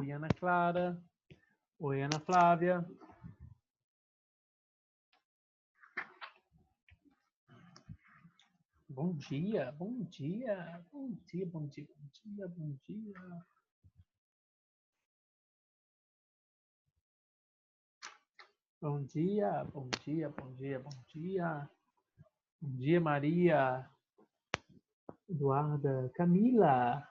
Oi, Ana Clara. Oi, Ana Flávia. Bom dia, bom dia, bom dia, bom dia, bom dia, bom dia. Bom dia, bom dia, bom dia, bom dia. Bom dia, Maria, Eduarda, Camila.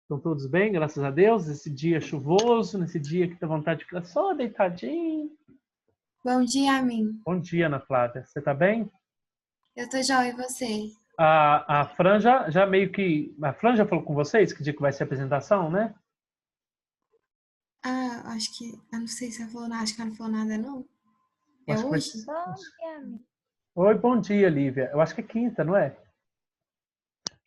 Estão todos bem, graças a Deus? Nesse dia chuvoso, nesse dia que dá vontade de ficar só deitadinho. Bom dia, Amin. Bom dia, Ana Flávia. Você está bem? Eu tô joia, e você? A Fran já meio que... A Fran já falou com vocês que dia que vai ser a apresentação, né? Ah, acho que... Eu não sei se ela falou nada. Acho que ela não falou nada, não. É Acho que vai hoje? ser... Oi, bom dia, Lívia. Eu acho que é quinta, não é?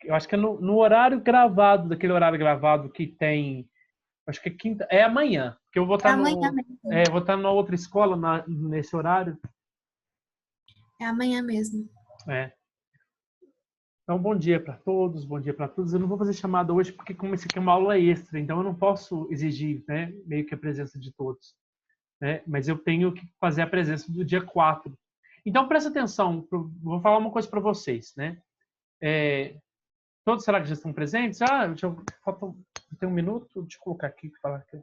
Eu acho que é no horário gravado, daquele horário gravado que tem... Acho que é quinta... É amanhã, porque eu vou É estar amanhã no... mesmo. eu vou estar numa outra escola nesse horário. É amanhã mesmo. É. Então, bom dia para todos, bom dia para todos. Eu não vou fazer chamada hoje porque como isso aqui é uma aula extra, então eu não posso exigir, né, meio que a presença de todos, né? Mas eu tenho que fazer a presença do dia 4. Então, presta atenção, vou falar uma coisa para vocês, né? Todos será que já estão presentes? Falta tem um minuto, deixa eu colocar aqui. Falar aqui.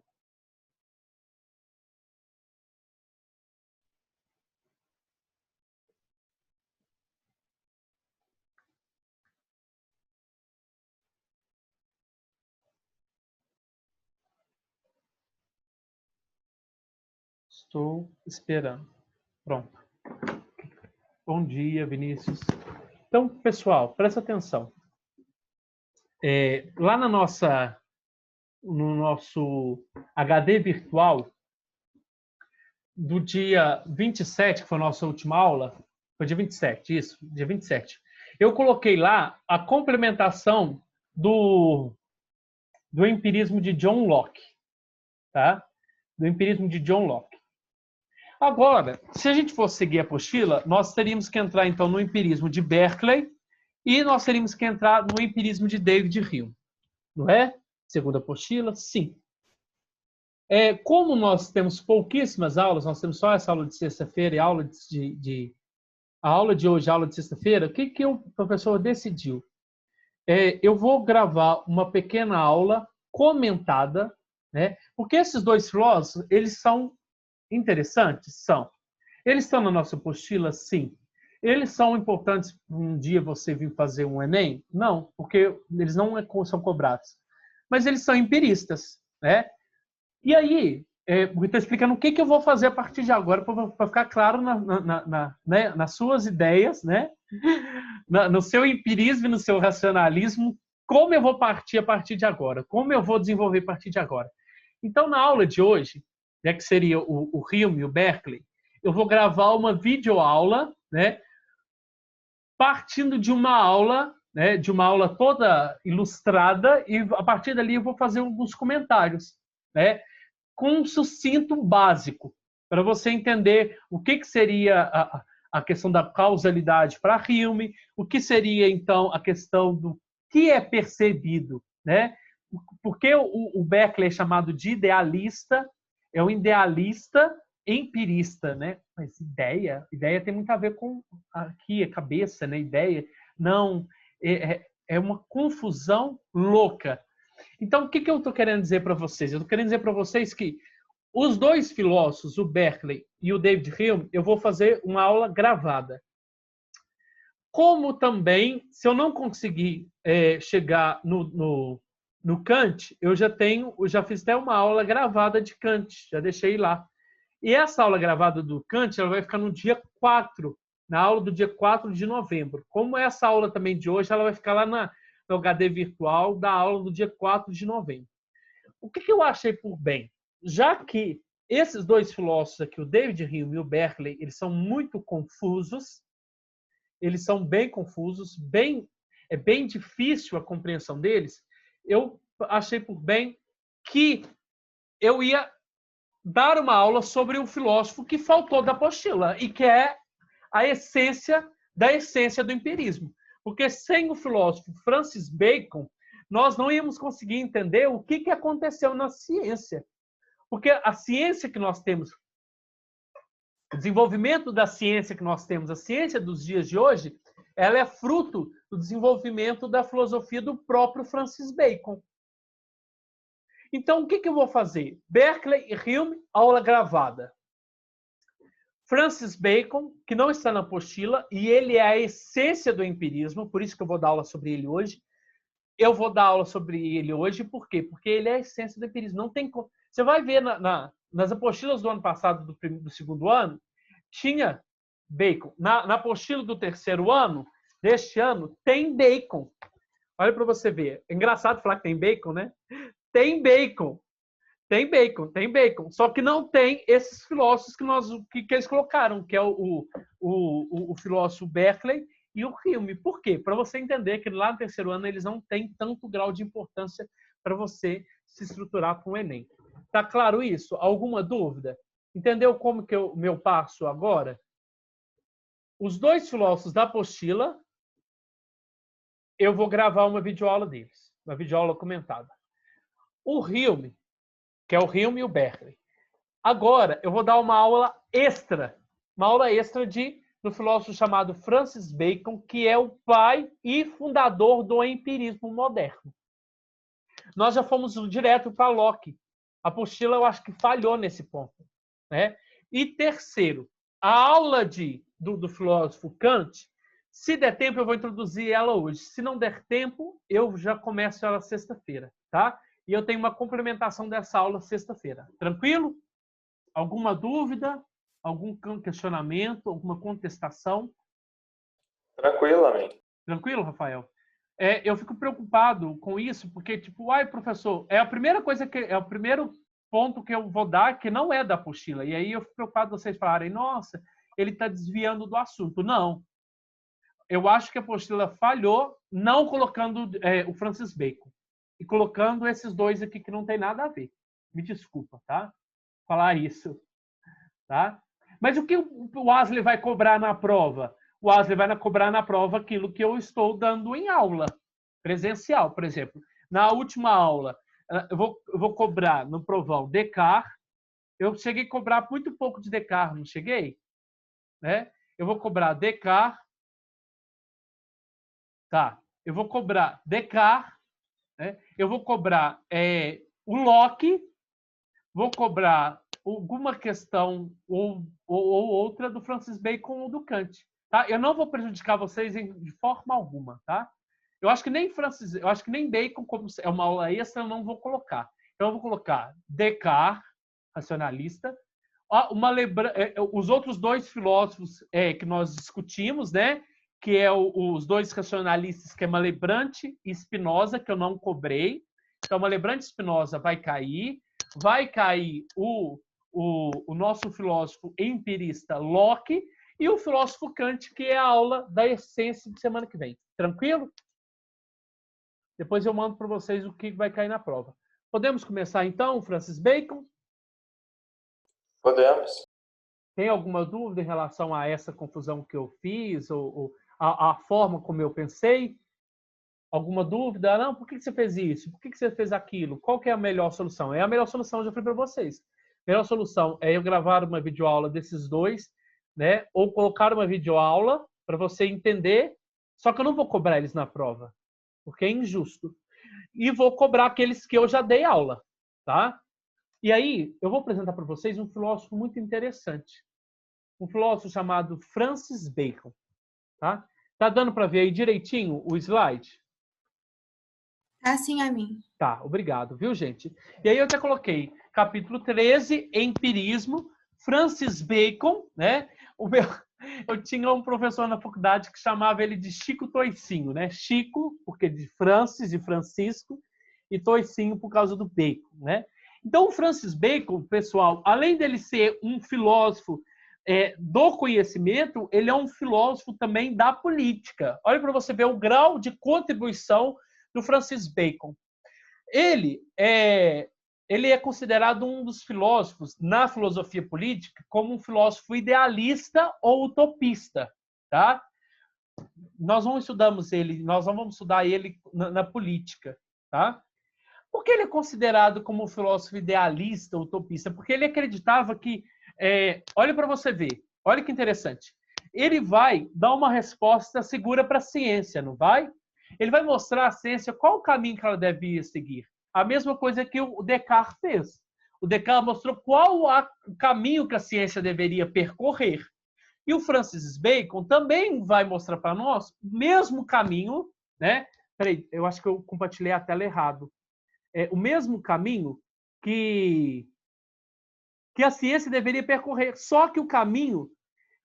Estou esperando. Pronto. Bom dia, Vinícius. Então, pessoal, presta atenção. Lá no nosso HD virtual, do dia 27, que foi a nossa última aula, foi dia 27, isso, dia 27. Eu coloquei lá a complementação do empirismo de John Locke, tá? Do empirismo de John Locke. Agora, se a gente fosse seguir a apostila, nós teríamos que entrar, então, no empirismo de Berkeley e nós teríamos que entrar no empirismo de David Hume. Não é? Segundo a apostila, sim. Como nós temos pouquíssimas aulas, nós temos só essa aula de sexta-feira e a aula a aula de hoje, a aula de sexta-feira, o que o professor decidiu? Eu vou gravar uma pequena aula comentada, né? Porque esses dois filósofos, eles são interessantes? São. Eles estão na nossa apostila? Sim. Eles são importantes para um dia você vir fazer um Enem? Não, porque eles não são cobrados. Mas eles são empiristas, né? E aí, estou explicando o que eu vou fazer a partir de agora para ficar claro né, nas suas ideias, né? No seu empirismo e no seu racionalismo, como eu vou partir a partir de agora, como eu vou desenvolver a partir de agora. Então, na aula de hoje, né, que seria o Hume e o Berkeley, eu vou gravar uma videoaula, né, partindo de uma aula, né, de uma aula toda ilustrada, e a partir dali eu vou fazer alguns comentários, né, com um sucinto básico, para você entender o que seria a questão da causalidade para Hume, o que seria, então, a questão do que é percebido, né? Porque o Berkeley é chamado de idealista, é um idealista empirista, né? Mas ideia tem muito a ver com aqui, a cabeça, né? Ideia, não, é uma confusão louca. Então, o que eu estou querendo dizer para vocês? Eu estou querendo dizer para vocês que os dois filósofos, o Berkeley e o David Hume, eu vou fazer uma aula gravada. Como também, se eu não conseguir chegar no Kant, eu já fiz até uma aula gravada de Kant, já deixei lá. E essa aula gravada do Kant, ela vai ficar no dia 4, na aula do dia 4 de novembro. Como essa aula também de hoje, ela vai ficar lá no HD virtual da aula do dia 4 de novembro. O que eu achei por bem? Já que esses dois filósofos aqui, o David Hume e o Berkeley, eles são muito confusos, eles são bem confusos, é bem difícil a compreensão deles, eu achei por bem que eu ia dar uma aula sobre um filósofo que faltou da apostila e que é a essência da essência do empirismo. Porque sem o filósofo Francis Bacon, nós não íamos conseguir entender o que aconteceu na ciência. Porque a ciência que nós temos, o desenvolvimento da ciência que nós temos, a ciência dos dias de hoje, ela é fruto do desenvolvimento da filosofia do próprio Francis Bacon. Então, o que eu vou fazer? Berkeley e Hume, aula gravada. Francis Bacon, que não está na apostila, e ele é a essência do empirismo, por isso que eu vou dar aula sobre ele hoje. Eu vou dar aula sobre ele hoje, por quê? Porque ele é a essência do empirismo. Não tem como... Você vai ver nas apostilas do ano passado, do segundo ano, tinha Bacon. Na apostila do terceiro ano, deste ano, tem Bacon. Olha para você ver. É engraçado falar que tem Bacon, né? Tem Bacon. Tem Bacon, tem Bacon. Só que não tem esses filósofos que eles colocaram, que é o filósofo Berkeley e o Hume. Por quê? Para você entender que lá no terceiro ano eles não têm tanto grau de importância para você se estruturar para o Enem. Tá claro isso? Alguma dúvida? Entendeu como que o meu passo agora? Os dois filósofos da apostila, eu vou gravar uma videoaula deles, uma videoaula comentada. O Hume, que é o Hume e o Berkeley. Agora, eu vou dar uma aula extra do filósofo chamado Francis Bacon, que é o pai e fundador do empirismo moderno. Nós já fomos direto para Locke. A apostila, eu acho que falhou nesse ponto, né? E terceiro, a aula do filósofo Kant, se der tempo, eu vou introduzir ela hoje. Se não der tempo, eu já começo ela sexta-feira, tá? E eu tenho uma complementação dessa aula sexta-feira. Tranquilo? Alguma dúvida? Algum questionamento? Alguma contestação? Tranquilo, amigo. Tranquilo, Rafael? Eu fico preocupado com isso, porque, tipo, ai, professor, é o primeiro ponto que eu vou dar que não é da apostila. E aí eu fico preocupado de vocês falarem, nossa, ele está desviando do assunto. Não. Eu acho que a apostila falhou não colocando o Francis Bacon e colocando esses dois aqui que não tem nada a ver. Me desculpa, tá? Falar isso, tá? Mas o que o Wesley vai cobrar na prova? O Wesley vai cobrar na prova aquilo que eu estou dando em aula presencial, por exemplo. Na última aula, eu vou cobrar no provão Descartes. Eu cheguei a cobrar muito pouco de Descartes, não cheguei? Né? Eu vou cobrar Descartes. Tá. Eu vou cobrar Descartes. Né? Eu vou cobrar o Locke. Vou cobrar alguma questão ou outra do Francis Bacon ou do Kant. Tá? Eu não vou prejudicar vocês de forma alguma, tá? Eu acho que nem Bacon, como é uma aula extra, eu não vou colocar. Então eu vou colocar Descartes, racionalista, os outros dois filósofos que nós discutimos, né? Que é os dois racionalistas, que é Malebranche e Spinoza, que eu não cobrei. Então Malebranche e Spinoza vai cair o nosso filósofo empirista Locke e o filósofo Kant, que é a aula da essência de semana que vem. Tranquilo? Depois eu mando para vocês o que vai cair na prova. Podemos começar então, Francis Bacon? Podemos. Tem alguma dúvida em relação a essa confusão que eu fiz ou a forma como eu pensei? Alguma dúvida? Não, por que você fez isso? Por que você fez aquilo? Qual que é a melhor solução? É a melhor solução, eu já falei para vocês. A melhor solução é eu gravar uma videoaula desses dois, né? Ou colocar uma videoaula para você entender, só que eu não vou cobrar eles na prova, porque é injusto. E vou cobrar aqueles que eu já dei aula, tá? E aí, eu vou apresentar para vocês um filósofo muito interessante. Um filósofo chamado Francis Bacon, tá? Tá dando para ver aí direitinho o slide? Tá sim, a mim. Tá, obrigado, viu, gente? E aí eu até coloquei capítulo 13, empirismo, Francis Bacon, né? Eu tinha um professor na faculdade que chamava ele de Chico Toicinho, né? Chico, porque de Francis, de Francisco, e Toicinho por causa do Bacon, né? Então, o Francis Bacon, pessoal, além dele ser um filósofo do conhecimento, ele é um filósofo também da política. Olha para você ver o grau de contribuição do Francis Bacon. Ele é considerado um dos filósofos na filosofia política como um filósofo idealista ou utopista, tá? Nós não vamos estudar ele na política, tá? Por que ele é considerado como um filósofo idealista, utopista? Porque ele acreditava que, olha para você ver, olha que interessante, ele vai dar uma resposta segura para a ciência, não vai? Ele vai mostrar à ciência qual o caminho que ela devia seguir. A mesma coisa que o Descartes fez. O Descartes mostrou qual o caminho que a ciência deveria percorrer. E o Francis Bacon também vai mostrar para nós o mesmo caminho, né? Peraí, eu acho que eu compartilhei a tela errado. O mesmo caminho que a ciência deveria percorrer. Só que o caminho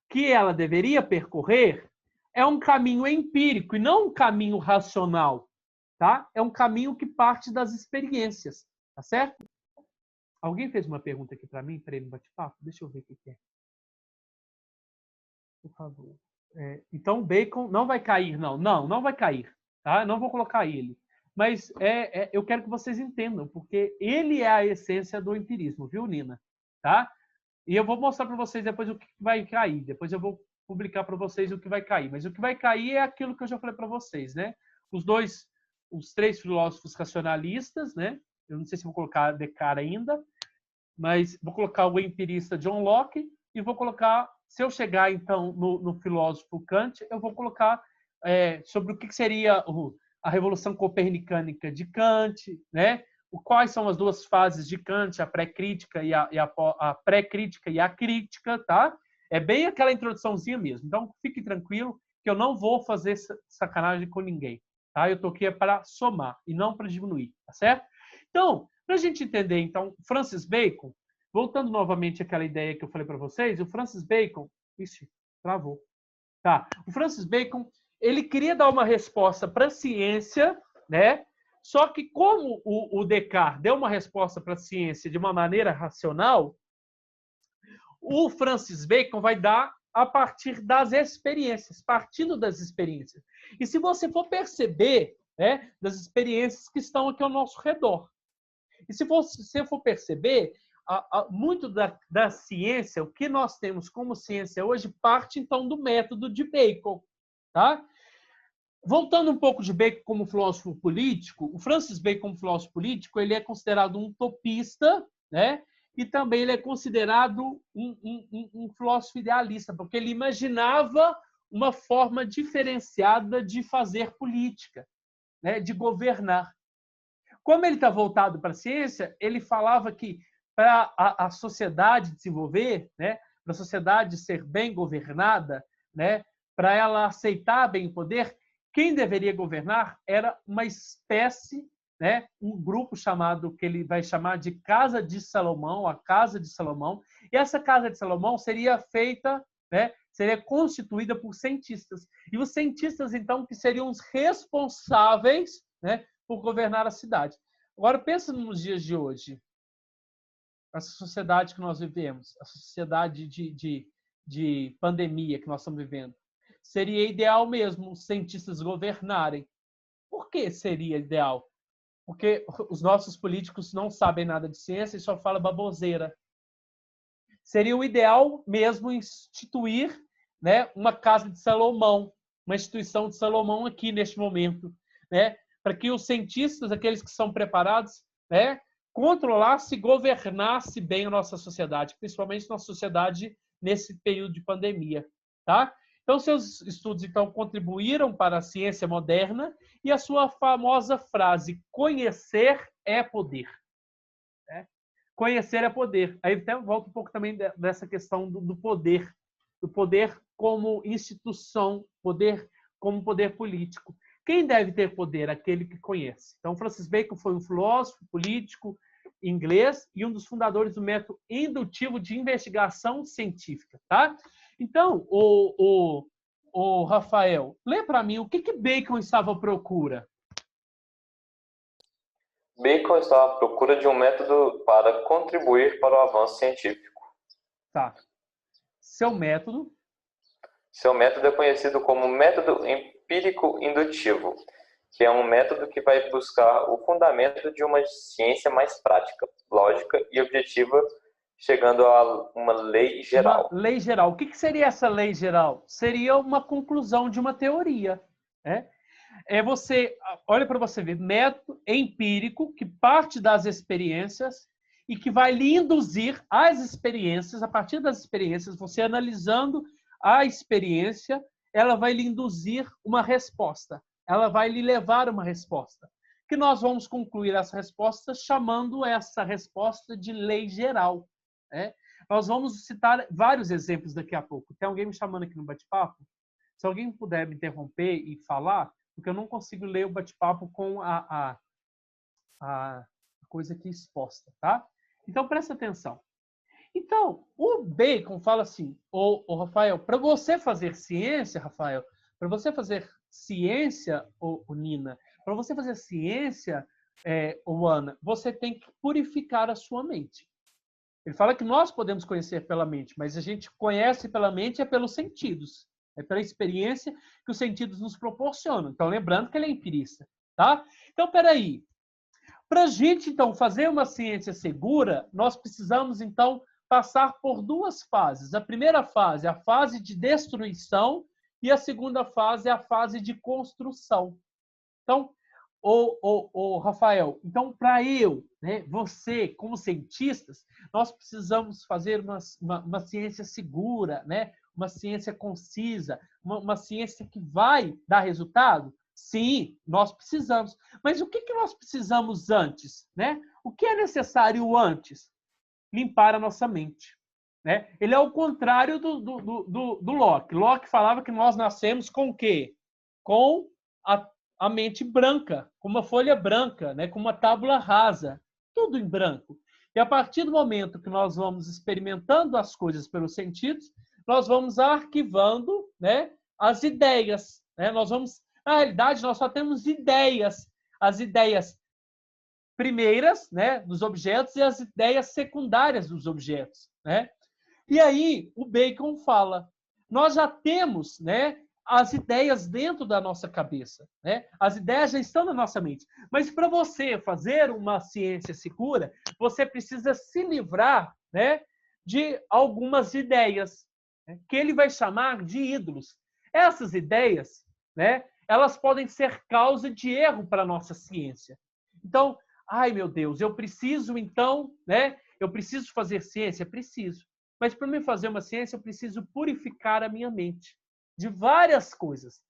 que ela deveria percorrer é um caminho empírico e não um caminho racional, tá? É um caminho que parte das experiências, tá certo? Alguém fez uma pergunta aqui para mim, para ele no bate-papo? Deixa eu ver o que é. Por favor. Então, Bacon não vai cair, não. Não vai cair, tá? Não vou colocar ele. Mas eu quero que vocês entendam, porque ele é a essência do empirismo, viu, Nina? Tá? E eu vou mostrar para vocês depois o que vai cair. Depois eu vou publicar para vocês o que vai cair. Mas o que vai cair é aquilo que eu já falei para vocês, né? Os três filósofos racionalistas, né? Eu não sei se vou colocar Descartes ainda, mas vou colocar o empirista John Locke e vou colocar, se eu chegar então no filósofo Kant, eu vou colocar sobre o que seria a revolução copernicânica de Kant, né? Quais são as duas fases de Kant, a pré-crítica e a pré-crítica e a crítica, tá? É bem aquela introduçãozinha mesmo. Então, fique tranquilo que eu não vou fazer sacanagem com ninguém, tá? Eu tô aqui para somar e não para diminuir, tá certo? Então, para a gente entender, então, Francis Bacon, voltando novamente àquela ideia que eu falei para vocês, o Francis Bacon, travou. Tá. O Francis Bacon, ele queria dar uma resposta para a ciência, né? Só que como o Descartes deu uma resposta para a ciência de uma maneira racional, o Francis Bacon vai dar a partir das experiências, partindo das experiências. E se você for perceber, né, das experiências que estão aqui ao nosso redor. E se você for perceber, muito da ciência, o que nós temos como ciência hoje, parte então do método de Bacon. Tá? Voltando um pouco de Bacon como filósofo político, o Francis Bacon como filósofo político, ele é considerado um utopista, né? E também ele é considerado um filósofo idealista, porque ele imaginava uma forma diferenciada de fazer política, né? De governar. Como ele está voltado para a ciência, ele falava que para a sociedade desenvolver, né? Para a sociedade ser bem governada, né? Para ela aceitar bem o poder, quem deveria governar era uma espécie, né, um grupo chamado, que ele vai chamar de Casa de Salomão, a Casa de Salomão. E essa Casa de Salomão seria feita, né, seria constituída por cientistas. E os cientistas, então, que seriam os responsáveis, né, por governar a cidade. Agora, pensa nos dias de hoje. Essa sociedade que nós vivemos, a sociedade de pandemia que nós estamos vivendo. Seria ideal mesmo os cientistas governarem. Por que seria ideal? Porque os nossos políticos não sabem nada de ciência e só falam baboseira. Seria o ideal mesmo instituir, né, uma Casa de Salomão, uma instituição de Salomão aqui neste momento, né, para que os cientistas, aqueles que são preparados, né, controlasse e governasse bem a nossa sociedade, principalmente nossa sociedade nesse período de pandemia, tá? Então, seus estudos então contribuíram para a ciência moderna e a sua famosa frase, conhecer é poder. Né? Conhecer é poder. Aí até volta um pouco também dessa questão do poder como instituição, poder como poder político. Quem deve ter poder? Aquele que conhece. Então, Francis Bacon foi um filósofo político inglês e um dos fundadores do método indutivo de investigação científica. Tá? Então, o Rafael, lê para mim o que Bacon estava à procura. Bacon estava à procura de um método para contribuir para o avanço científico. Tá. Seu método? Seu método é conhecido como método empírico indutivo, que é um método que vai buscar o fundamento de uma ciência mais prática, lógica e objetiva, chegando a uma lei geral. Uma lei geral. O que seria essa lei geral? Seria uma conclusão de uma teoria. Né? olha para você ver, método empírico que parte das experiências e que vai lhe induzir às experiências, a partir das experiências, você analisando a experiência, ela vai lhe induzir uma resposta, ela vai lhe levar a uma resposta, que nós vamos concluir essa resposta chamando essa resposta de lei geral, né? Nós vamos citar vários exemplos daqui a pouco. Tem alguém me chamando aqui no bate-papo? Se alguém puder me interromper e falar, porque eu não consigo ler o bate-papo com a coisa aqui exposta, tá? Então, presta atenção. Então, o Bacon fala assim, ô Rafael, para você fazer ciência, Rafael, para você fazer ciência, Nina, para você fazer ciência, Ana, você tem que purificar a sua mente. Ele fala que nós podemos conhecer pela mente, mas a gente conhece pela mente é pelos sentidos. É pela experiência que os sentidos nos proporcionam. Então, lembrando que ele é empirista, tá? Então, peraí. Para a gente, então, fazer uma ciência segura, nós precisamos, então, passar por duas fases. A primeira fase é a fase de destruição e a segunda fase é a fase de construção. Então, Rafael, então, para né, você, como cientistas, nós precisamos fazer uma ciência segura, né? Uma ciência concisa, uma ciência que vai dar resultado? Sim, nós precisamos. Mas o que nós precisamos antes? Né? O que é necessário antes? Limpar a nossa mente. Né? Ele é o contrário do Locke. Locke falava que nós nascemos com o quê? Com a mente branca, com uma folha branca, né? Com uma tábula rasa, tudo em branco. E a partir do momento que nós vamos experimentando as coisas pelos sentidos, nós vamos arquivando, né, as ideias. Né? Na realidade, nós só temos ideias. As ideias primeiras, né, dos objetos e as ideias secundárias dos objetos. Né? E aí, o Bacon fala, nós já temos, né, as ideias dentro da nossa cabeça. Né? As ideias já estão na nossa mente. Mas para você fazer uma ciência segura, você precisa se livrar, né, de algumas ideias, né, que ele vai chamar de ídolos. Essas ideias, né, elas podem ser causa de erro para a nossa ciência. Então, ai meu Deus, eu preciso então, né, eu preciso fazer ciência? Preciso. Mas para mim fazer uma ciência, eu preciso purificar a minha mente de várias coisas.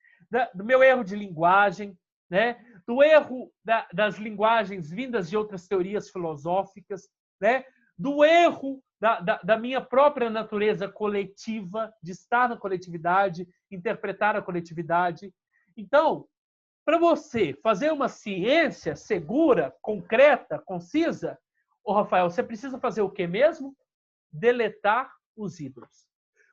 Do meu erro de linguagem, né? Do erro das linguagens vindas de outras teorias filosóficas, né? Do erro da minha própria natureza coletiva, de estar na coletividade, interpretar a coletividade. Então, para você fazer uma ciência segura, concreta, concisa, Rafael, você precisa fazer o quê mesmo? Deletar os ídolos.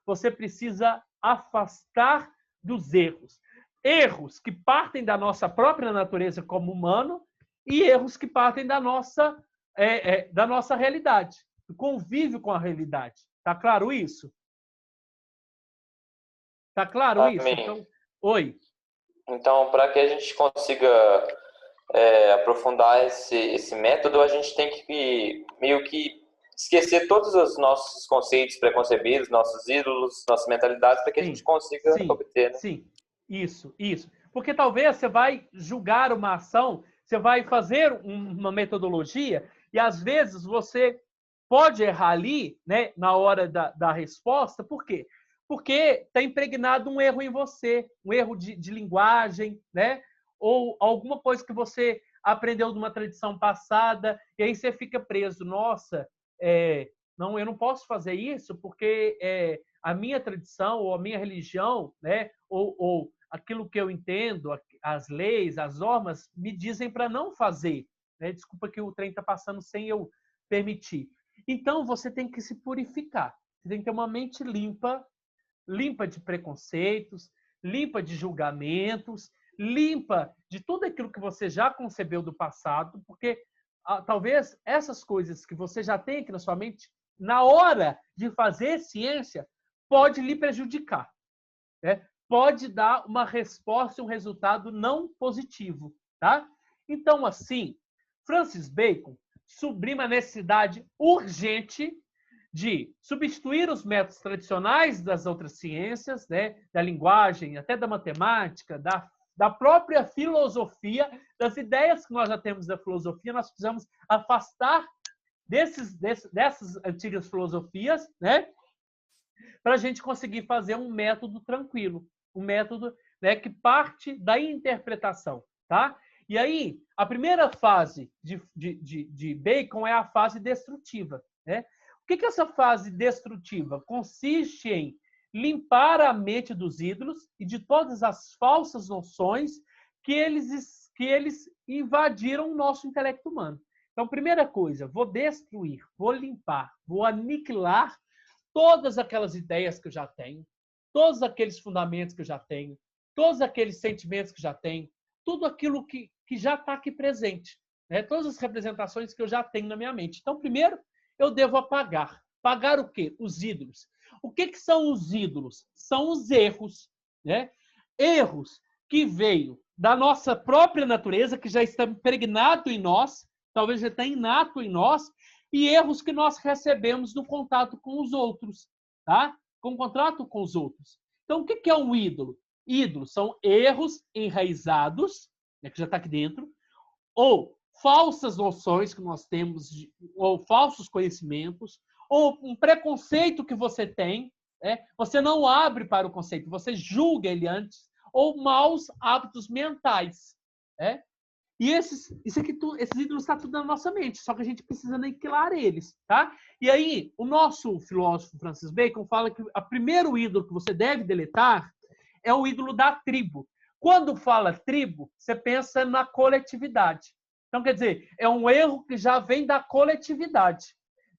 Você precisa afastar dos erros. Erros que partem da nossa própria natureza como humano e erros que partem da nossa realidade, do convívio com a realidade. Tá claro isso? Tá claro isso? Então, oi. Então, para que a gente consiga aprofundar esse método, a gente tem que meio que esquecer todos os nossos conceitos preconcebidos, nossos ídolos, nossas mentalidades, para que a gente consiga obter. Né? Sim, isso. Porque talvez você vai julgar uma ação, você vai fazer uma metodologia e, às vezes, você pode errar ali, né, na hora da resposta. Por quê? Porque está impregnado um erro em você, um erro de linguagem, né? Ou alguma coisa que você aprendeu de uma tradição passada e aí você fica preso. Nossa, não, eu não posso fazer isso porque a minha tradição ou a minha religião, né, ou aquilo que eu entendo, as leis, as normas, me dizem para não fazer. Né? Desculpa que o trem está passando sem eu permitir. Então, você tem que se purificar. Você tem que ter uma mente limpa de preconceitos, limpa de julgamentos, limpa de tudo aquilo que você já concebeu do passado, porque talvez essas coisas que você já tem aqui na sua mente, na hora de fazer ciência, pode lhe prejudicar. Né? Pode dar uma resposta, um resultado não positivo. Tá? Então, assim, Francis Bacon sublima a necessidade urgente de substituir os métodos tradicionais das outras ciências, né, da linguagem, até da matemática, da da própria filosofia, das ideias que nós já temos da filosofia, nós precisamos afastar dessas antigas filosofias, né, para a gente conseguir fazer um método tranquilo, um método, né, que parte da interpretação, tá? E aí, a primeira fase de Bacon é a fase destrutiva, né? O que é essa fase destrutiva? Consiste em limpar a mente dos ídolos e de todas as falsas noções que eles invadiram o nosso intelecto humano. Então, primeira coisa, vou destruir, vou limpar, vou aniquilar todas aquelas ideias que eu já tenho, todos aqueles fundamentos que eu já tenho, todos aqueles sentimentos que já tenho, tudo aquilo que já está aqui presente, né? Todas as representações que eu já tenho na minha mente. Então, primeiro, eu devo apagar. Pagar o quê? Os ídolos. O que são os ídolos? São os erros, né? Erros que veio da nossa própria natureza, que já está impregnado em nós, talvez já está inato em nós, e erros que nós recebemos no contato com os outros, tá? Com o contato com os outros. Então, o que é um ídolo? Ídolos são erros enraizados, né, que já está aqui dentro, ou falsas noções que nós temos, ou falsos conhecimentos, ou um preconceito que você tem, né? Você não abre para o conceito, você julga ele antes, ou maus hábitos mentais, né? E esses ídolos estão tudo na nossa mente, só que a gente precisa aniquilar eles, tá? E aí, o nosso filósofo Francis Bacon fala que o primeiro ídolo que você deve deletar é o ídolo da tribo. Quando fala tribo, você pensa na coletividade. Então, quer dizer, é um erro que já vem da coletividade,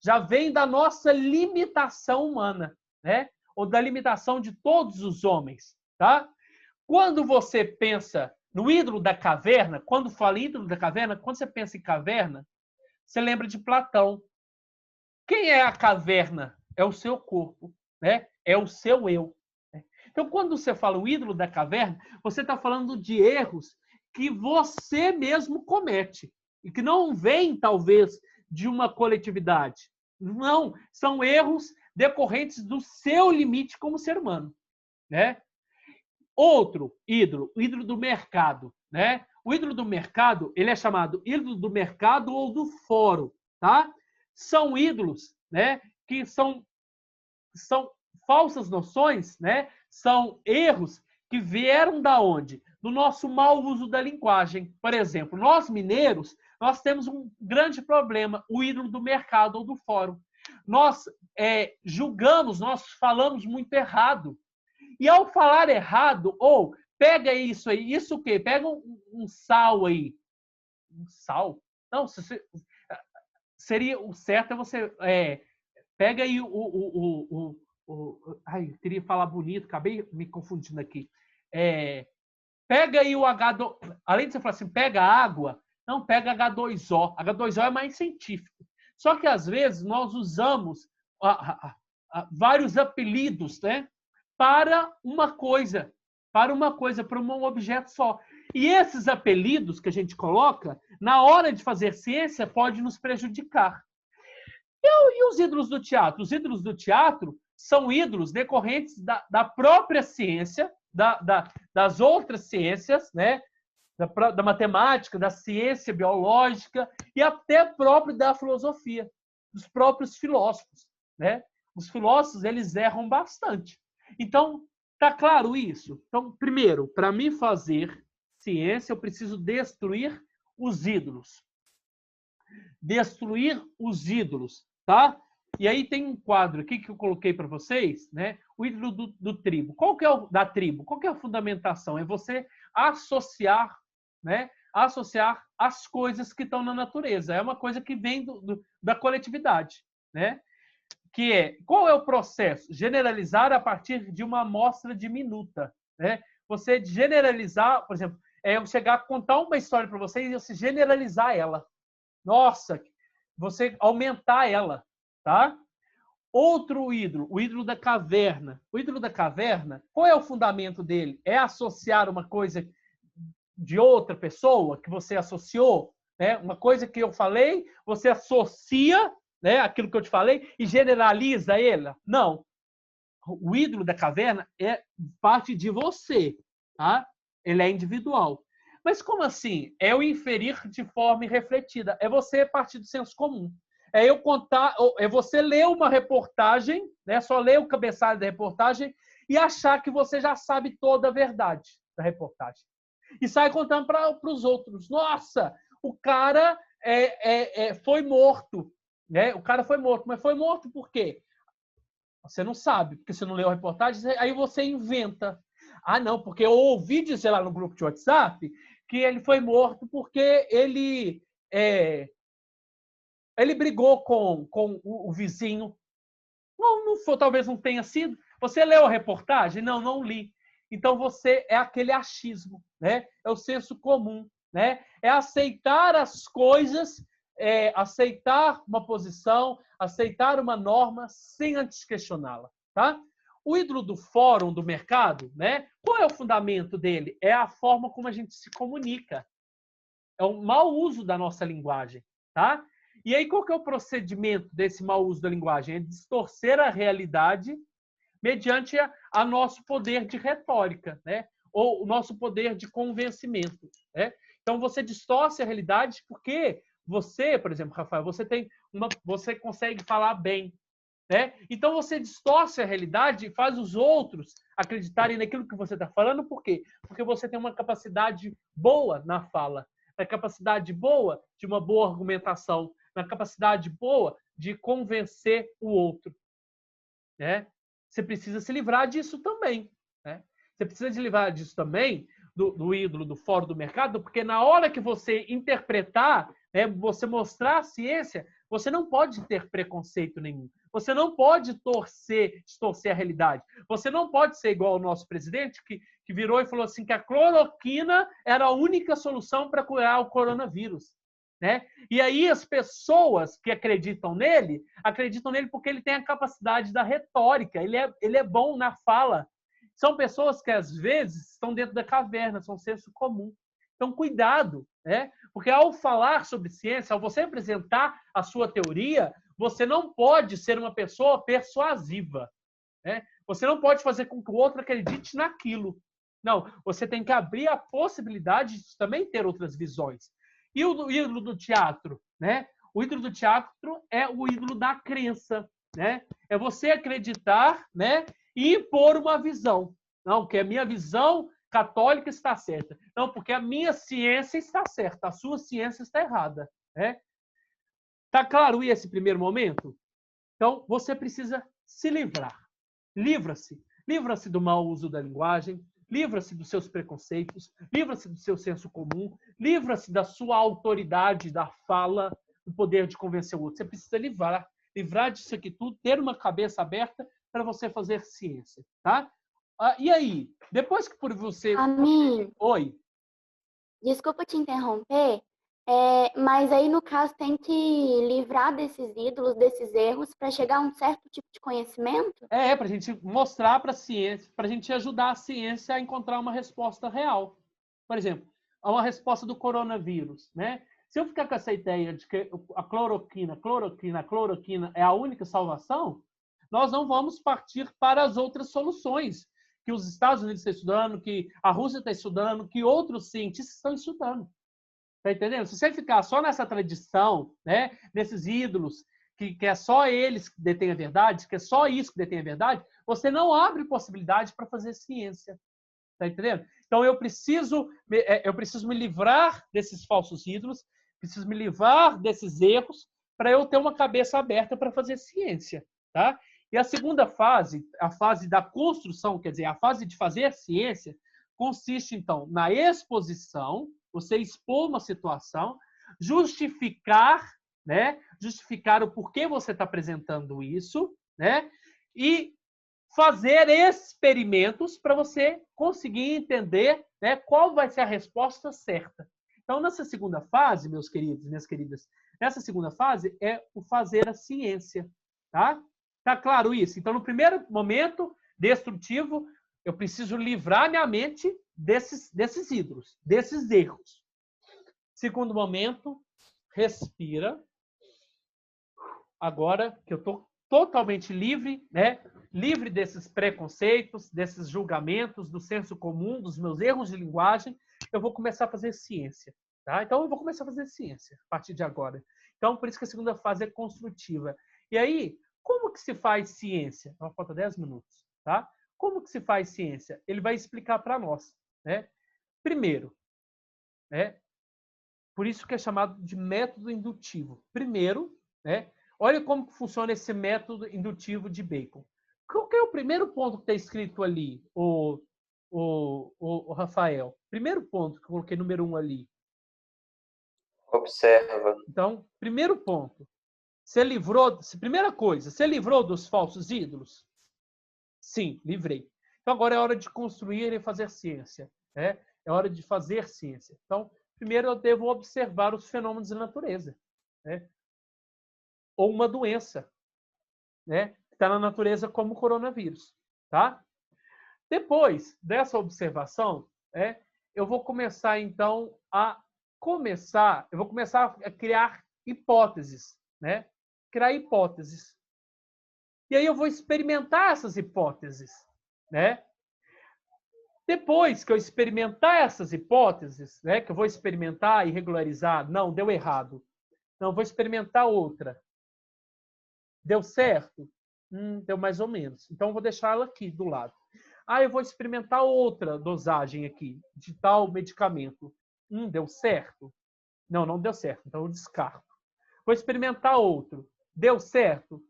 já vem da nossa limitação humana, né? Ou da limitação de todos os homens, tá? Quando você pensa no ídolo da caverna, quando fala ídolo da caverna, quando você pensa em caverna, você lembra de Platão. Quem é a caverna? É o seu corpo, né? É o seu eu. Então, quando você fala o ídolo da caverna, você está falando de erros que você mesmo comete e que não vêm, talvez, de uma coletividade. Não, são erros decorrentes do seu limite como ser humano, né? Outro ídolo, o ídolo do mercado, né? O ídolo do mercado, ele é chamado ídolo do mercado ou do fórum, tá? São ídolos, né, que são falsas noções, né? São erros que vieram da onde? Do nosso mau uso da linguagem. Por exemplo, nós mineiros, nós temos um grande problema, o ídolo do mercado ou do fórum. Nós julgamos, nós falamos muito errado. E ao falar errado, ou pega isso aí, isso o quê? Pega um sal aí. Um sal? Não, seria o certo é você... pega aí ai, eu queria falar bonito, acabei me confundindo aqui. Pega aí o H2... Além de você falar assim, pega água, não, pega H2O. H2O é mais científico. Só que, às vezes, nós usamos vários apelidos, né? Para um objeto só. E esses apelidos que a gente coloca, na hora de fazer ciência, pode nos prejudicar. E os ídolos do teatro? Os ídolos do teatro são ídolos decorrentes da própria ciência, das outras ciências, né? Da matemática, da ciência biológica e até próprio da filosofia, dos próprios filósofos, né? Os filósofos, eles erram bastante. Então, tá claro isso? Então, primeiro, para mim fazer ciência, eu preciso destruir os ídolos. Destruir os ídolos, tá? E aí tem um quadro aqui que eu coloquei para vocês, né? O ídolo do tribo. Qual que é o da tribo? Qual que é a fundamentação? É você associar, né? Associar as coisas que estão na natureza. É uma coisa que vem da coletividade, né? Qual é o processo? Generalizar a partir de uma amostra diminuta, né? Você generalizar, por exemplo, eu chegar a contar uma história para vocês e você generalizar ela. Nossa, você aumentar ela, tá? Outro ídolo, o ídolo da caverna. O ídolo da caverna, qual é o fundamento dele? É associar uma coisa de outra pessoa que você associou, né? Uma coisa que eu falei, você associa, né, aquilo que eu te falei e generaliza ele? Não. O ídolo da caverna é parte de você, tá? Ele é individual. Mas como assim? É o inferir de forma irrefletida. É você partir do senso comum. É eu contar, é você ler uma reportagem, né? Só ler o cabeçalho da reportagem e achar que você já sabe toda a verdade da reportagem. E sai contando para os outros. Nossa, o cara foi morto. Né? O cara foi morto. Mas foi morto por quê? Você não sabe, porque você não leu a reportagem, aí você inventa. Ah, não, porque eu ouvi dizer lá no grupo de WhatsApp que ele foi morto porque ele brigou com o vizinho. Não foi, talvez não tenha sido. Você leu a reportagem? Não, não li. Então você é aquele achismo, né? É o senso comum, né? É aceitar as coisas, aceitar uma posição, aceitar uma norma sem antes questioná-la, tá? O ídolo do fórum do mercado, né? Qual é o fundamento dele? É a forma como a gente se comunica. É o mau uso da nossa linguagem, tá? E aí, qual que é o procedimento desse mau uso da linguagem? É distorcer a realidade mediante a nosso poder de retórica, né? Ou o nosso poder de convencimento, né? Então, você distorce a realidade porque você, por exemplo, Rafael, você consegue falar bem, né? Então, você distorce a realidade e faz os outros acreditarem naquilo que você está falando. Por quê? Porque você tem uma capacidade boa na fala, na capacidade boa de uma boa argumentação, na capacidade boa de convencer o outro, né? Você precisa se livrar disso também, né? Você precisa se livrar disso também, do ídolo, do fórum do mercado, porque na hora que você interpretar, né, você mostrar a ciência, você não pode ter preconceito nenhum. Você não pode distorcer a realidade. Você não pode ser igual ao nosso presidente, que virou e falou assim que a cloroquina era a única solução para curar o coronavírus. Né? E aí as pessoas que acreditam nele porque ele tem a capacidade da retórica, ele é bom na fala. São pessoas que às vezes estão dentro da caverna, são senso comum. Então, cuidado, né? Porque ao falar sobre ciência, ao você apresentar a sua teoria, você não pode ser uma pessoa persuasiva. Né? Você não pode fazer com que o outro acredite naquilo. Não, você tem que abrir a possibilidade de também ter outras visões. E o ídolo do teatro, né? O ídolo do teatro é o ídolo da crença, né? É você acreditar, né? E impor uma visão. Não, que a minha visão católica está certa. Não, porque a minha ciência está certa, a sua ciência está errada, né? Tá claro esse primeiro momento? Então, você precisa se livrar. Livra-se. Livra-se do mau uso da linguagem, livra-se dos seus preconceitos, livra-se do seu senso comum, livra-se da sua autoridade, da fala, do poder de convencer o outro. Você precisa livrar disso aqui tudo, ter uma cabeça aberta para você fazer ciência, tá? E aí, depois que por você... Amin, Oi. desculpa te interromper, mas aí no caso tem que livrar desses ídolos, desses erros, para chegar a um certo tipo de conhecimento? Para a gente mostrar para a ciência, para a gente ajudar a ciência a encontrar uma resposta real. Por exemplo, a uma resposta do coronavírus, né? Se eu ficar com essa ideia de que a cloroquina é a única salvação, nós não vamos partir para as outras soluções que os Estados Unidos estão estudando, que a Rússia está estudando, que outros cientistas estão estudando. Tá entendendo? Se você ficar só nessa tradição, né, nesses ídolos, que é só eles que detêm a verdade, que é só isso que detém a verdade, você não abre possibilidade para fazer ciência. Tá entendendo? Então eu preciso me livrar desses falsos ídolos, preciso me livrar desses erros para eu ter uma cabeça aberta para fazer ciência, tá? E a segunda fase, a fase da construção, quer dizer, a fase de fazer ciência, consiste então na exposição, você expor uma situação, justificar, né? Justificar o porquê você está apresentando isso, né? E fazer experimentos para você conseguir entender, né, qual vai ser a resposta certa. Então, nessa segunda fase, meus queridos, minhas queridas, nessa segunda fase é o fazer a ciência, tá? Tá claro isso? Então, no primeiro momento destrutivo, eu preciso livrar minha mente desses ídolos, desses erros. Segundo momento, respira. Agora que eu tô totalmente livre, né? Livre desses preconceitos, desses julgamentos, do senso comum, dos meus erros de linguagem, eu vou começar a fazer ciência. Tá? Então, eu vou começar a fazer ciência a partir de agora. Então, por isso que a segunda fase é construtiva. E aí, como que se faz ciência? Falta 10 minutos. Tá? Como que se faz ciência? Ele vai explicar para nós. Né? Primeiro, né? Por isso que é chamado de método indutivo. Primeiro, né? Olha como que funciona esse método indutivo de Bacon. Qual que é o primeiro ponto que está escrito ali, o Rafael? Primeiro ponto que eu coloquei número 1 ali. Observa. Então, primeiro ponto. Você livrou, primeira coisa, você livrou dos falsos ídolos? Sim, livrei. Então, agora é hora de construir e fazer ciência. Né? É hora de fazer ciência. Então, primeiro eu devo observar os fenômenos da natureza. Né? Ou uma doença, né? Que está na natureza como o coronavírus. Tá? Depois dessa observação, né, eu vou começar, então, a criar hipóteses. Né? Criar hipóteses. E aí eu vou experimentar essas hipóteses. Né? Depois que eu experimentar essas hipóteses, né, que eu vou experimentar e regularizar, não, deu errado. Não, vou experimentar outra. Deu certo? Deu mais ou menos. Então, eu vou deixar ela aqui do lado. Eu vou experimentar outra dosagem aqui, de tal medicamento. Deu certo? Não, não deu certo. Então, eu descarto. Vou experimentar outro. Deu certo?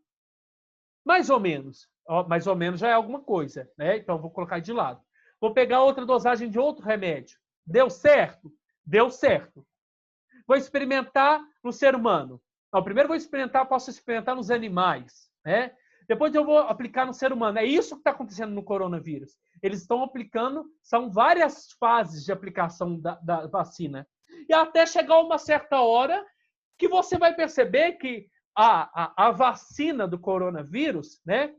Mais ou menos. Mais ou menos já é alguma coisa. Né? Então, eu vou colocar de lado. Vou pegar outra dosagem de outro remédio. Deu certo? Deu certo. Vou experimentar no ser humano. Não, primeiro vou experimentar, posso experimentar nos animais. Né? Depois eu vou aplicar no ser humano. É isso que está acontecendo no coronavírus. Eles estão aplicando, são várias fases de aplicação da vacina. E até chegar uma certa hora que você vai perceber que a vacina do coronavírus, né,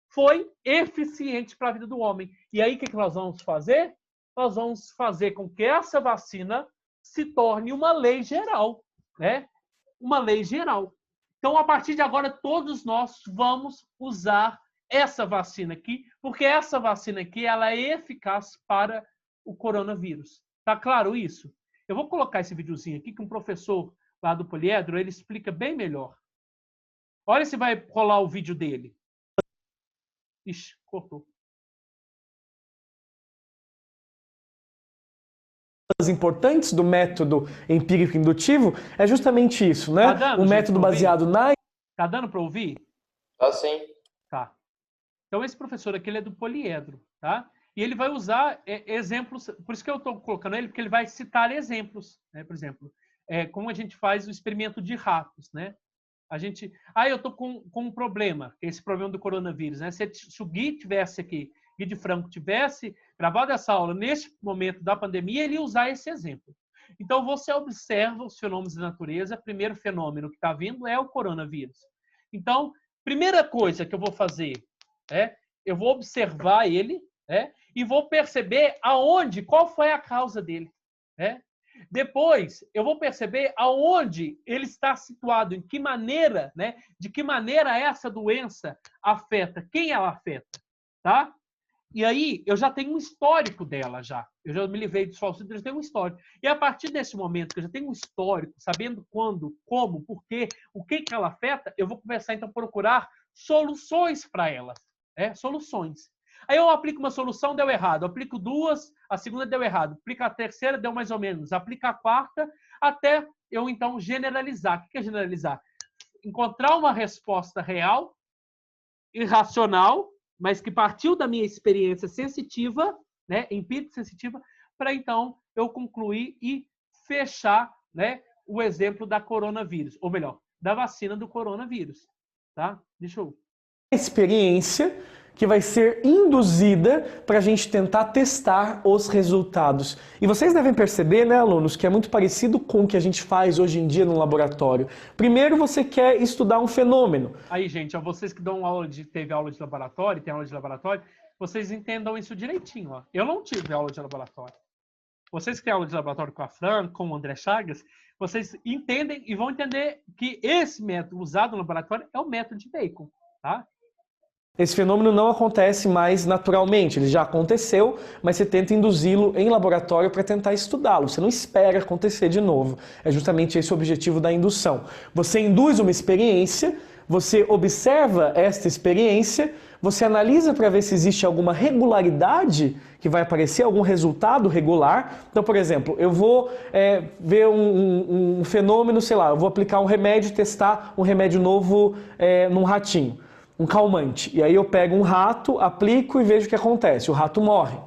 foi eficiente para a vida do homem. E aí, o que nós vamos fazer? Nós vamos fazer com que essa vacina se torne uma lei geral. Né? Uma lei geral. Então, a partir de agora, todos nós vamos usar essa vacina aqui, porque essa vacina aqui ela é eficaz para o coronavírus. Tá claro isso? Eu vou colocar esse videozinho aqui que um professor lá do Poliedro, ele explica bem melhor. Olha se vai rolar o vídeo dele. Ixi, cortou. Importantes do método empírico indutivo é justamente isso, né? Tá dando, o método baseado na... Tá dando para ouvir? Tá sim. Tá. Então, esse professor aqui ele é do Poliedro, tá? E ele vai usar exemplos, por isso que eu estou colocando ele, porque ele vai citar exemplos, né? Por exemplo, como a gente faz o experimento de ratos, né? A gente, eu estou com um problema, esse problema do coronavírus, né? Se o Gui tivesse aqui, Gui de Franco tivesse gravado essa aula neste momento da pandemia, ele ia usar esse exemplo. Então, você observa os fenômenos da natureza, o primeiro fenômeno que está vindo é o coronavírus. Então, primeira coisa que eu vou fazer, eu vou observar ele, e vou perceber qual foi a causa dele. Depois, eu vou perceber aonde ele está situado, em que maneira, de que maneira essa doença afeta, quem ela afeta, tá? E aí, eu já tenho um histórico dela já. Eu já me livrei dos falsos ídolos, eu tenho um histórico. E a partir desse momento que eu já tenho um histórico, sabendo quando, como, por quê, o que ela afeta, eu vou começar, então, a procurar soluções para ela. Soluções. Aí eu aplico uma solução, deu errado. Eu aplico duas, a segunda deu errado. Aplico a terceira, deu mais ou menos. Aplico a quarta, até eu, então, generalizar. O que é generalizar? Encontrar uma resposta real, irracional, mas que partiu da minha experiência sensitiva, empírica sensitiva, para, então, eu concluir e fechar, o exemplo da coronavírus. Ou melhor, da vacina do coronavírus. Tá? Deixa eu... experiência que vai ser induzida para a gente tentar testar os resultados. E vocês devem perceber, né, alunos, que é muito parecido com o que a gente faz hoje em dia no laboratório. Primeiro você quer estudar um fenômeno. Aí, gente, vocês que dão aula teve aula de laboratório, tem aula de laboratório, vocês entendam isso direitinho. Ó. Eu não tive aula de laboratório. Vocês que têm aula de laboratório com a Fran, com o André Chagas, vocês entendem e vão entender que esse método usado no laboratório é o método de Bacon. tá? Esse fenômeno não acontece mais naturalmente, ele já aconteceu, mas você tenta induzi-lo em laboratório para tentar estudá-lo. Você não espera acontecer de novo. É justamente esse o objetivo da indução. Você induz uma experiência, você observa esta experiência, você analisa para ver se existe alguma regularidade que vai aparecer, algum resultado regular. Então, por exemplo, eu vou ver um fenômeno, sei lá, eu vou aplicar um remédio, testar um remédio novo num ratinho. Um calmante. E aí eu pego um rato, aplico e vejo o que acontece. O rato morre.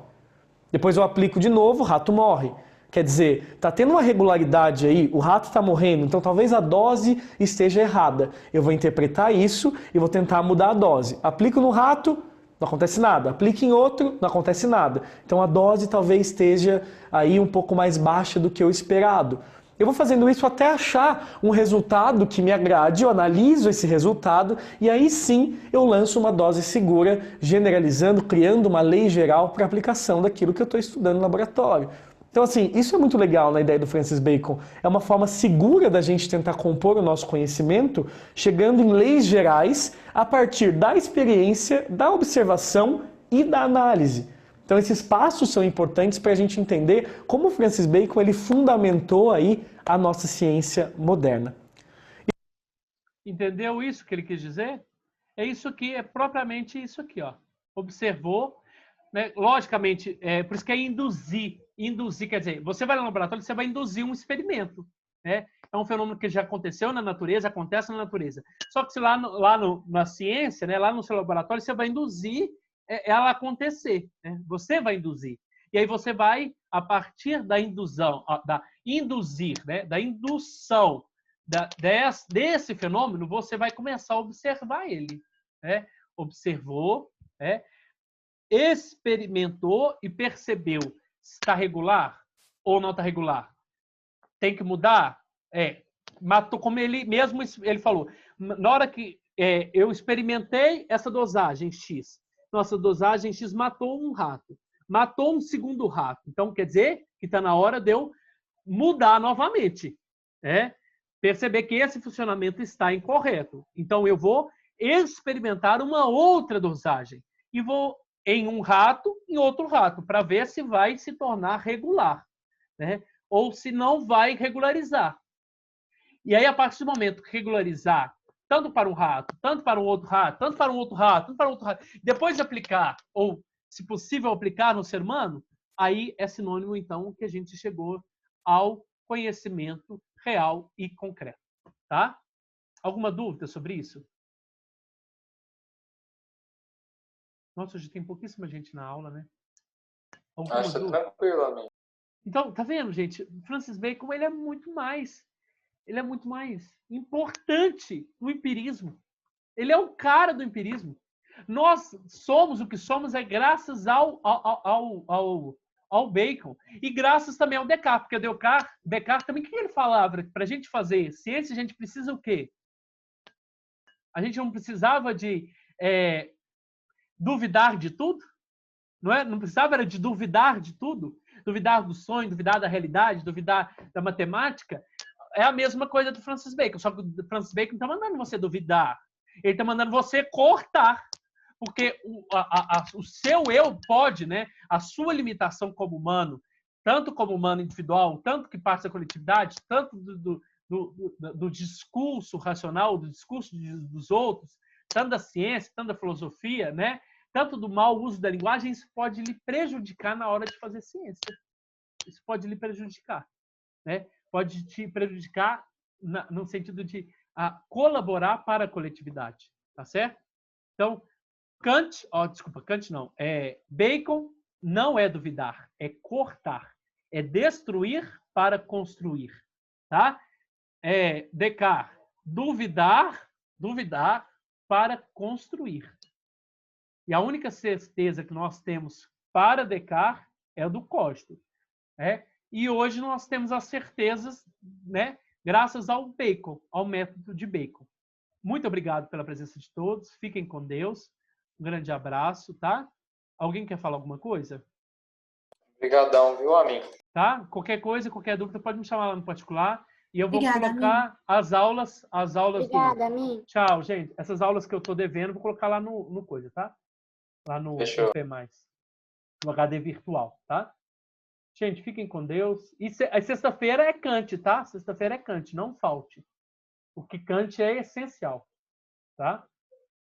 Depois eu aplico de novo, o rato morre. Quer dizer, está tendo uma regularidade aí, o rato está morrendo, então talvez a dose esteja errada. Eu vou interpretar isso e vou tentar mudar a dose. Aplico no rato, não acontece nada. Aplico em outro, não acontece nada. Então a dose talvez esteja aí um pouco mais baixa do que o esperado. Eu vou fazendo isso até achar um resultado que me agrade, eu analiso esse resultado e aí sim eu lanço uma dose segura, generalizando, criando uma lei geral para aplicação daquilo que eu estou estudando no laboratório. Então, assim, isso é muito legal na ideia do Francis Bacon. É uma forma segura da gente tentar compor o nosso conhecimento, chegando em leis gerais a partir da experiência, da observação e da análise. Então esses passos são importantes para a gente entender como Francis Bacon ele fundamentou aí a nossa ciência moderna. Entendeu isso que ele quis dizer? É isso aqui, é propriamente isso aqui, ó. Observou, né? Logicamente, por isso que é induzir. Induzir quer dizer, você vai no laboratório, você vai induzir um experimento, né? É um fenômeno que já aconteceu na natureza, acontece na natureza. Só que se na ciência, né, lá no seu laboratório, você vai induzir ela acontecer, né? Você vai induzir. E aí você vai, a partir da indução, né? Da indução desse fenômeno, você vai começar a observar ele, né? Observou, né? Experimentou e percebeu se está regular ou não está regular. Tem que mudar? Matou, como ele mesmo ele falou, na hora que eu experimentei essa dosagem X, nossa dosagem X matou um rato, matou um segundo rato. Então, quer dizer que está na hora de eu mudar novamente. Perceber que esse funcionamento está incorreto. Então, eu vou experimentar uma outra dosagem. E vou em um rato, em outro rato, para ver se vai se tornar regular, né? Ou se não vai regularizar. E aí, a partir do momento que regularizar, tanto para um rato, tanto para um outro rato, tanto para um outro rato, tanto para outro rato, depois de aplicar, ou, se possível, aplicar no ser humano, aí é sinônimo, então, que a gente chegou ao conhecimento real e concreto. Tá? Alguma dúvida sobre isso? Nossa, hoje tem pouquíssima gente na aula, né? Alguma Acho dúvida? tranquilo, amigo. Então, tá vendo, gente? Francis Bacon, ele é muito mais importante no empirismo. Ele é o cara do empirismo. Nós somos o que somos graças ao Bacon. E graças também ao Descartes, porque Descartes também, o que ele falava? Para a gente fazer ciência, a gente precisa o quê? A gente não precisava de duvidar de tudo? Não é? Não precisava era de duvidar de tudo? Duvidar do sonho, duvidar da realidade, duvidar da matemática? É a mesma coisa do Francis Bacon, só que o Francis Bacon não está mandando você duvidar. Ele está mandando você cortar. Porque o seu eu pode, né? A sua limitação como humano, tanto como humano individual, tanto que parte da coletividade, tanto do discurso racional, do discurso dos outros, tanto da ciência, tanto da filosofia, né? Tanto do mau uso da linguagem, isso pode lhe prejudicar na hora de fazer ciência. Isso pode lhe prejudicar, né? Pode te prejudicar no sentido de colaborar para a coletividade, tá certo? Então, Kant não. Bacon não é duvidar, é cortar, é destruir para construir, tá? Descartes, duvidar para construir. E a única certeza que nós temos para Descartes é a do cogito. E hoje nós temos as certezas, né, graças ao Bacon, ao método de Bacon. Muito obrigado pela presença de todos. Fiquem com Deus. Um grande abraço, tá? Alguém quer falar alguma coisa? Obrigadão, viu, amigo? Tá? Qualquer coisa, qualquer dúvida, pode me chamar lá no particular. E eu vou Obrigada, colocar as aulas Obrigada, Mi. Tchau, gente. Essas aulas que eu tô devendo, vou colocar lá no coisa, tá? Lá no Fechou. P+, no HD virtual, tá? Gente, fiquem com Deus. E sexta-feira é Kant, tá? Sexta-feira é Kant, não falte. Porque Kant é essencial, tá?